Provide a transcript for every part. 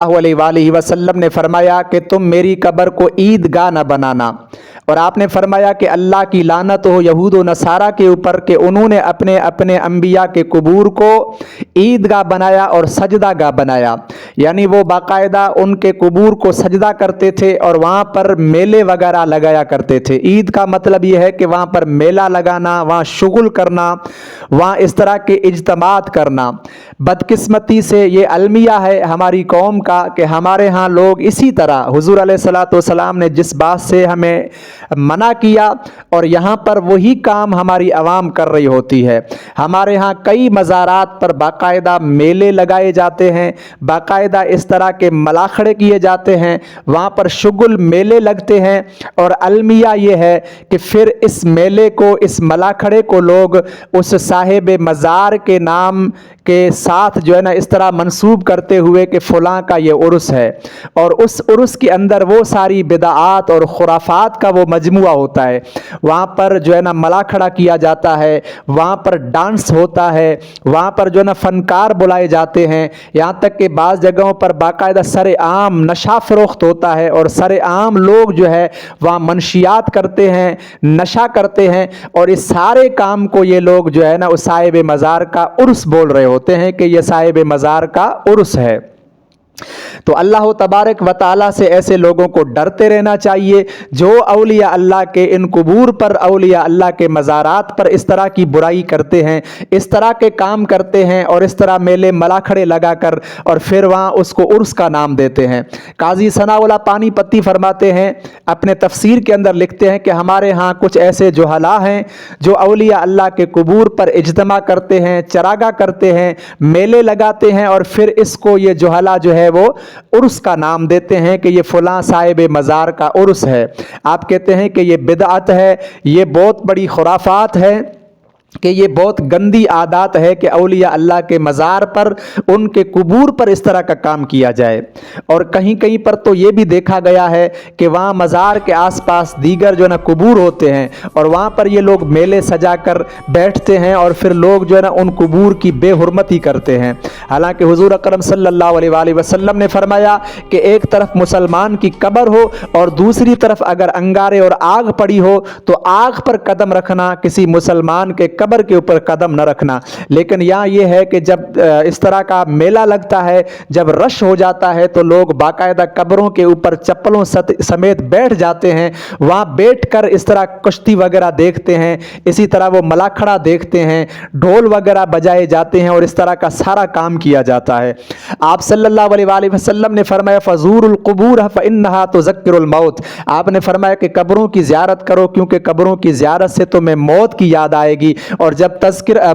अलैहि वसल्लम ने फरमाया कि तुम मेरी कब्र को ईदगाह न बनाना। और आपने फरमाया कि अल्लाह की लानत हो यहूद व नसारा के ऊपर कि उन्होंने अपने अपने अंबिया के कबूर को ईदगाह बनाया और सजदागाह बनाया, यानी वो बाकायदा उनके कबूर को सजदा करते थे और वहाँ पर मेले वगैरह लगाया करते थे। ईद का मतलब ये है कि वहाँ पर मेला लगाना, वहाँ शुगुल करना, वहाँ इस तरह के इज्तमात करना। बदकिस्मती से ये अलमिया है हमारी कौम का कि हमारे यहाँ लोग इसी तरह हुजूर अलैहिस्सलातु वस्सलाम ने जिस बात से हमें मना किया और यहाँ पर वही काम हमारी आवाम कर रही होती है। हमारे यहाँ कई मज़ारात पर बाकायदा मेले लगाए जाते हैं, बाकायदा इस तरह के मलाखड़े किए जाते हैं, वहाँ पर शुगुल मेले लगते हैं। और अलमिया ये है कि फिर इस मेले को, इस मलाखड़े को लोग उस साहिब मज़ार के नाम के साथ जो है ना इस तरह मंसूब करते हुए कि फ़लाँ का ये उर्स है, और उस उर्स के अंदर वो सारी बिदआत और खुराफात का वो मजमुआ होता है। वहाँ पर जो है ना मलाखड़ा किया जाता है, वहाँ पर डांस होता है, वहाँ पर जो है ना फ़नकार बुलाए जाते हैं, यहाँ तक कि बाज़ जगहों पर बाकायदा सरेआम नशा फ़रोख्त होता है और सरेआम लोग जो है वहाँ मनशियात करते हैं, नशा करते हैं। और इस सारे काम को ये लोग जो है ना उस साहिब मज़ार का उर्स बोल रहे होते हैं कि ये साहिब मज़ार का उर्स है। तो अल्लाह तबारक व तआला से ऐसे लोगों को डरते रहना चाहिए जो औलिया अल्लाह के इन कुबूर पर, औलिया अल्लाह के मज़ारात पर इस तरह की बुराई करते हैं, इस तरह के काम करते हैं और इस तरह मेले मलाखड़े लगाकर और फिर वहाँ उसको उर्स का नाम देते हैं। काजी सनाउल्लाह पानीपत्ती फरमाते हैं, अपने तफसीर के अंदर लिखते हैं कि हमारे यहाँ कुछ ऐसे जुहला हैं जो औलिया अल्लाह के कुबूर पर इज्तिमा करते हैं, चरागा करते हैं, मेले लगाते हैं और फिर इसको ये जुहला जो है वो उर्स का नाम देते हैं कि ये फलां साहिब मज़ार का उर्स है। आप कहते हैं कि ये बिदअत है, ये बहुत बड़ी खुराफात है, कि ये बहुत गंदी आदत है कि औलिया अल्लाह के मज़ार पर, उनके कुबूर पर इस तरह का काम किया जाए। और कहीं कहीं पर तो ये भी देखा गया है कि वहाँ मज़ार के आसपास दीगर जो है ना कुबूर होते हैं और वहाँ पर ये लोग मेले सजा कर बैठते हैं और फिर लोग जो है ना उन कुबूर की बेहुरमती करते हैं। हालांकि हुजूर अकरम सल्लल्लाहु अलैहि वसल्लम ने फरमाया कि एक तरफ मुसलमान की कब्र हो और दूसरी तरफ अगर अंगारे और आग पड़ी हो तो आग पर कदम रखना, किसी मुसलमान के कब्र के ऊपर कदम न रखना। लेकिन यहाँ ये है कि जब इस तरह का मेला लगता है, जब रश हो जाता है तो लोग बाकायदा कब्रों के ऊपर चप्पलों समेत बैठ जाते हैं, वहाँ बैठकर इस तरह कुश्ती वगैरह देखते हैं, इसी तरह वो मलाखड़ा देखते हैं, ढोल वगैरह बजाए जाते हैं और इस तरह का सारा काम किया जाता है। आप सल्लल्लाहु अलैहि वसल्लम ने फरमाया फ़ज़ूरुल क़ुबूर फ़इन्नहा तुज़क्किरुल मौत। आपने फरमाया कि कब्रों की ज़ियारत करो क्योंकि कब्रों की ज़ियारत से तुम्हें मौत की याद आएगी, और जब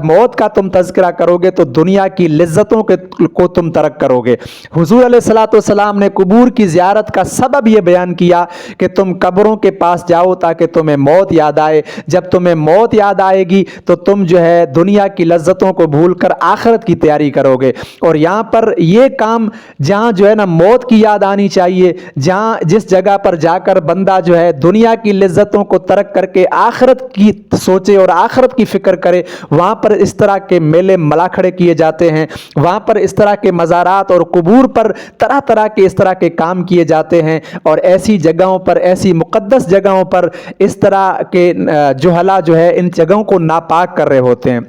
मौत का तुम तज़किरा करोगे तो दुनिया की लिज्जतों को तुम तरक करोगे। हुजूर अलैहिस्सलातु वस्सलाम ने कुबूर की ज़ियारत का सबब यह बयान किया कि तुम कब्रों के पास जाओ ताकि तुम्हें मौत याद आए। जब तुम्हें मौत याद आएगी तो तुम जो है दुनिया की लज्जतों को भूलकर आखिरत की तैयारी करोगे। और यहाँ पर यह काम जहाँ जो है ना मौत की याद आनी चाहिए, जहाँ जिस जगह पर जाकर बंदा जो है दुनिया की लिज्जतों को तरक करके आखिरत की सोचे और आखिरत की फिक्र करे, वहाँ पर इस तरह के मेले मलाखड़े किए जाते हैं, वहाँ पर इस तरह के मज़ारात और कुबूर पर तरह तरह के इस तरह के काम किए जाते हैं। और ऐसी जगहों पर, ऐसी मुक़द्दस जगहों पर इस तरह के जुहला जो है इन जगहों को नापाक कर रहे होते हैं।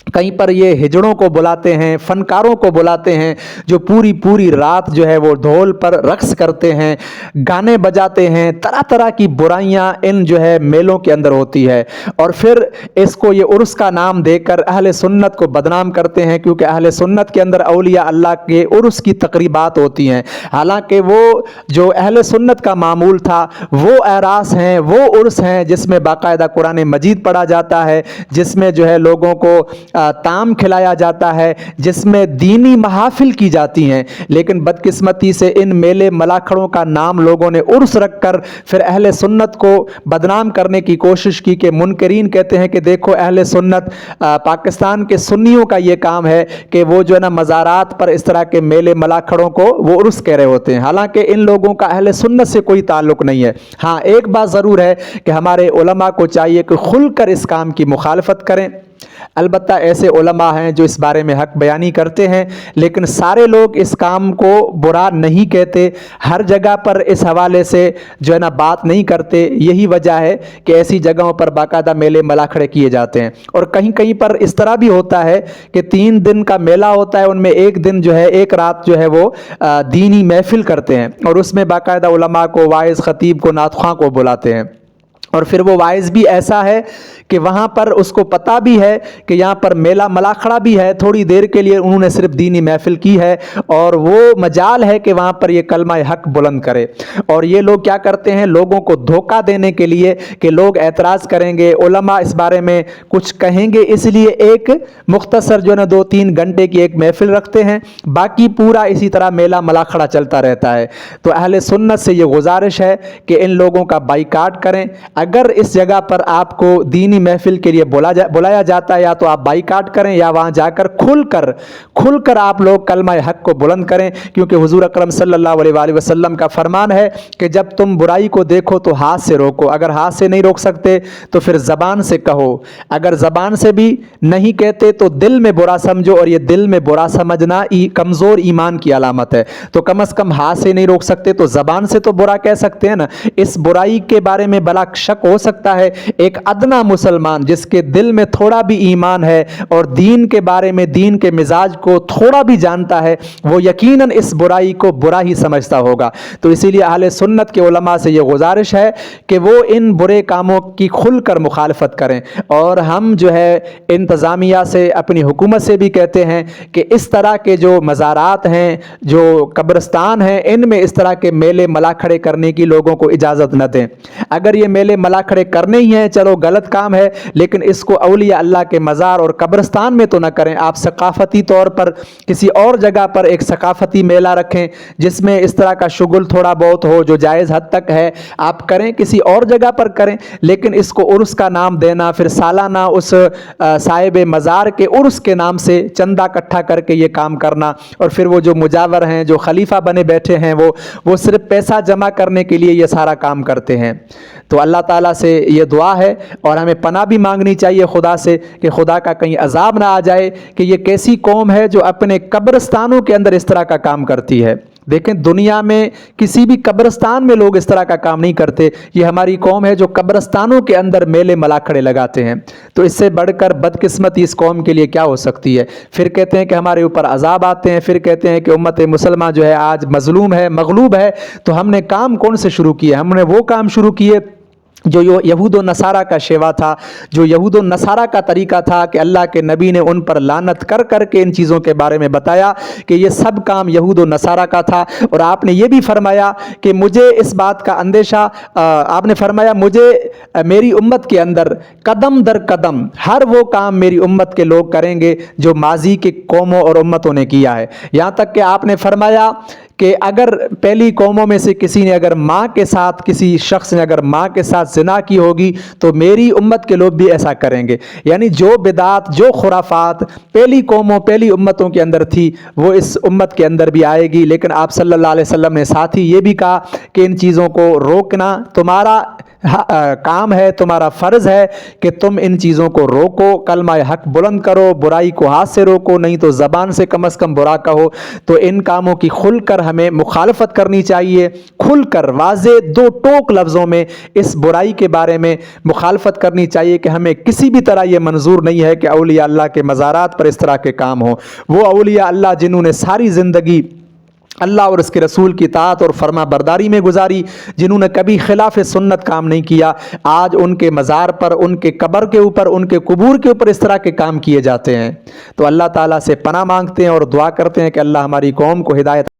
कहीं पर ये हिजड़ों को बुलाते हैं, फ़नकारों को बुलाते हैं जो पूरी पूरी रात जो है वो ढोल पर रक्स करते हैं, गाने बजाते हैं, तरह तरह की बुराइयां इन जो है मेलों के अंदर होती है। और फिर इसको ये उर्स का नाम देकर अहले सुन्नत को बदनाम करते हैं, क्योंकि अहले सुन्नत के अंदर औलिया अल्लाह के उर्स की तकरीबात होती हैं। हालांकि वो जो अहले सुन्नत का मामूल था वो एरास हैं, वो उर्स हैं जिसमें बाकायदा कुरान मजीद पढ़ा जाता है, जिसमें जो है लोगों को ताम खिलाया जाता है, जिसमें दीनी महाफिल की जाती हैं। लेकिन बदकिस्मती से इन मेले मलाखड़ों का नाम लोगों ने उर्स रखकर फिर अहले सुन्नत को बदनाम करने की कोशिश की कि मुनकरीन कहते हैं कि देखो अहले सुन्नत, पाकिस्तान के सुन्नियों का ये काम है कि वो जो है ना मज़ारात पर इस तरह के मेले मलाखड़ों को वो उर्स कह रहे होते हैं। हालांकि इन लोगों का अहले सुन्नत से कोई ताल्लुक़ नहीं है। हाँ, एक बात ज़रूर है कि हमारे उलमा को चाहिए कि खुलकर इस काम की मुखालफत करें, البتہ ایسے علماء ہیں جو اس بارے میں حق بیانی کرتے ہیں، لیکن سارے لوگ اس کام کو برا نہیں کہتے، ہر جگہ پر اس حوالے سے جو ہے نا بات نہیں کرتے۔ یہی وجہ ہے کہ ایسی جگہوں پر باقاعدہ میلے ملاکھڑے کیے جاتے ہیں، اور کہیں کہیں پر اس طرح بھی ہوتا ہے کہ 3 دن کا میلہ ہوتا ہے، ان میں ایک دن جو ہے، ایک رات جو ہے وہ دینی محفل کرتے ہیں، اور اس میں باقاعدہ علماء کو، واعظ، خطیب کو، نعت خواں کو بلاتے ہیں، اور پھر وہ واعظ بھی ایسا ہے کہ وہاں پر اس کو پتہ بھی ہے کہ یہاں پر میلہ ملاکھڑا بھی ہے، تھوڑی دیر کے لیے انہوں نے صرف دینی محفل کی ہے، اور وہ مجال ہے کہ وہاں پر یہ کلمہ حق بلند کرے۔ اور یہ لوگ کیا کرتے ہیں، لوگوں کو دھوکہ دینے کے لیے کہ لوگ اعتراض کریں گے، علماء اس بارے میں کچھ کہیں گے، اس لیے ایک مختصر جو ہے نا 2-3 گھنٹے کی ایک محفل رکھتے ہیں، باقی پورا اسی طرح میلہ ملاکھڑا چلتا رہتا ہے۔ تو اہل سنت سے یہ گزارش ہے کہ ان لوگوں کا بائیکاٹ کریں۔ اگر اس جگہ پر آپ کو دینی محفل کے لیے بلایا جاتا ہے، یا تو آپ بائیکاٹ کریں، یا وہاں جا کر کھل کر آپ لوگ کلمہ حق کو بلند کریں، کیونکہ حضور اکرم صلی اللہ علیہ وآلہ وسلم کا فرمان ہے کہ جب تم برائی کو دیکھو تو ہاتھ سے روکو، اگر ہاتھ سے نہیں روک سکتے تو پھر زبان سے کہو، اگر زبان سے بھی نہیں کہتے تو دل میں برا سمجھو، اور یہ دل میں برا سمجھنا کمزور ایمان کی علامت ہے۔ تو کم از کم ہاتھ سے نہیں روک سکتے تو زبان سے تو برا کہہ سکتے ہیں نا۔ اس برائی کے بارے میں بلا شک ہو سکتا ہے، ایک ادنا مسلمان جس کے دل میں تھوڑا بھی ایمان ہے اور دین کے بارے میں، دین کے مزاج کو تھوڑا بھی جانتا ہے، وہ یقیناً اس برائی کو برا ہی سمجھتا ہوگا۔ تو اسی لیے اہل سنت کے علماء سے یہ گزارش ہے کہ وہ ان برے کاموں کی کھل کر مخالفت کریں، اور ہم جو ہے انتظامیہ سے، اپنی حکومت سے بھی کہتے ہیں کہ اس طرح کے جو مزارات ہیں، جو قبرستان ہیں، ان میں اس طرح کے میلے ملاکھڑے کرنے کی لوگوں کو اجازت نہ دیں۔ اگر یہ میلے ملاکھڑے کرنے ہی ہیں، چلو غلط کام ہے، لیکن اس کو اولیاء اللہ کے مزار اور قبرستان میں تو نہ کریں۔ آپ ثقافتی طور پر کسی اور جگہ پر ایک ثقافتی میلہ رکھیں جس میں اس طرح کا شغل تھوڑا بہت ہو، جو جائز حد تک ہے آپ کریں، کسی اور جگہ پر کریں، لیکن اس کو عرس کا نام دینا، پھر سالانہ اس صاحب مزار کے عرس کے نام سے چندہ اکٹھا کر کے یہ کام کرنا، اور پھر وہ جو مجاور ہیں، جو خلیفہ بنے بیٹھے ہیں، وہ صرف پیسہ جمع کرنے کے لیے یہ سارا کام کرتے ہیں۔ تو اللہ تعالیٰ سے یہ دعا ہے، اور ہمیں پناہ بھی مانگنی چاہیے خدا سے کہ خدا کا کہیں عذاب نہ آ جائے کہ یہ کیسی قوم ہے جو اپنے قبرستانوں کے اندر اس طرح کا کام کرتی ہے۔ دیکھیں دنیا میں کسی بھی قبرستان میں لوگ اس طرح کا کام نہیں کرتے، یہ ہماری قوم ہے جو قبرستانوں کے اندر میلے ملاکھڑے لگاتے ہیں۔ تو اس سے بڑھ کر بدقسمتی اس قوم کے لیے کیا ہو سکتی ہے؟ پھر کہتے ہیں کہ ہمارے اوپر عذاب آتے ہیں، پھر کہتے ہیں کہ امت مسلمہ جو ہے آج مظلوم ہے، مغلوب ہے۔ تو ہم نے کام کون سے شروع کیے؟ ہم نے وہ کام شروع کیے جو یہود و نصارہ کا شیوا تھا، جو یہود و نصارہ کا طریقہ تھا کہ اللہ کے نبی نے ان پر لعنت کر کر کے ان چیزوں کے بارے میں بتایا کہ یہ سب کام یہود و نصارہ کا تھا۔ اور آپ نے یہ بھی فرمایا کہ مجھے اس بات کا اندیشہ، آپ نے فرمایا مجھے میری امت کے اندر قدم در قدم ہر وہ کام میری امت کے لوگ کریں گے جو ماضی کے قوموں اور امتوں نے کیا ہے۔ یہاں تک کہ آپ نے فرمایا کہ اگر پہلی قوموں میں سے کسی نے اگر ماں کے ساتھ، کسی شخص نے اگر ماں کے ساتھ زنا کی ہوگی تو میری امت کے لوگ بھی ایسا کریں گے۔ یعنی جو بدعات، جو خرافات پہلی قوموں، پہلی امتوں کے اندر تھی وہ اس امت کے اندر بھی آئے گی۔ لیکن آپ صلی اللہ علیہ وسلم نے ساتھ ہی یہ بھی کہا کہ ان چیزوں کو روکنا تمہارا کام ہے، تمہارا فرض ہے کہ تم ان چیزوں کو روکو، کلمہ حق بلند کرو، برائی کو ہاتھ سے روکو، نہیں تو زبان سے کم از کم برا کہو۔ تو ان کاموں کی کھل کر ہمیں مخالفت کرنی چاہیے، کھل کر واضح 2 ٹوک لفظوں میں اس برائی کے بارے میں مخالفت کرنی چاہیے کہ ہمیں کسی بھی طرح یہ منظور نہیں ہے کہ اولیاء اللہ کے مزارات پر اس طرح کے کام ہوں۔ وہ اولیاء اللہ جنہوں نے ساری زندگی اللہ اور اس کے رسول کی اطاعت اور فرما برداری میں گزاری، جنہوں نے کبھی خلاف سنت کام نہیں کیا، آج ان کے مزار پر، ان کے قبر کے اوپر، ان کے قبور کے اوپر اس طرح کے کام کیے جاتے ہیں۔ تو اللہ تعالیٰ سے پناہ مانگتے ہیں اور دعا کرتے ہیں کہ اللہ ہماری قوم کو ہدایت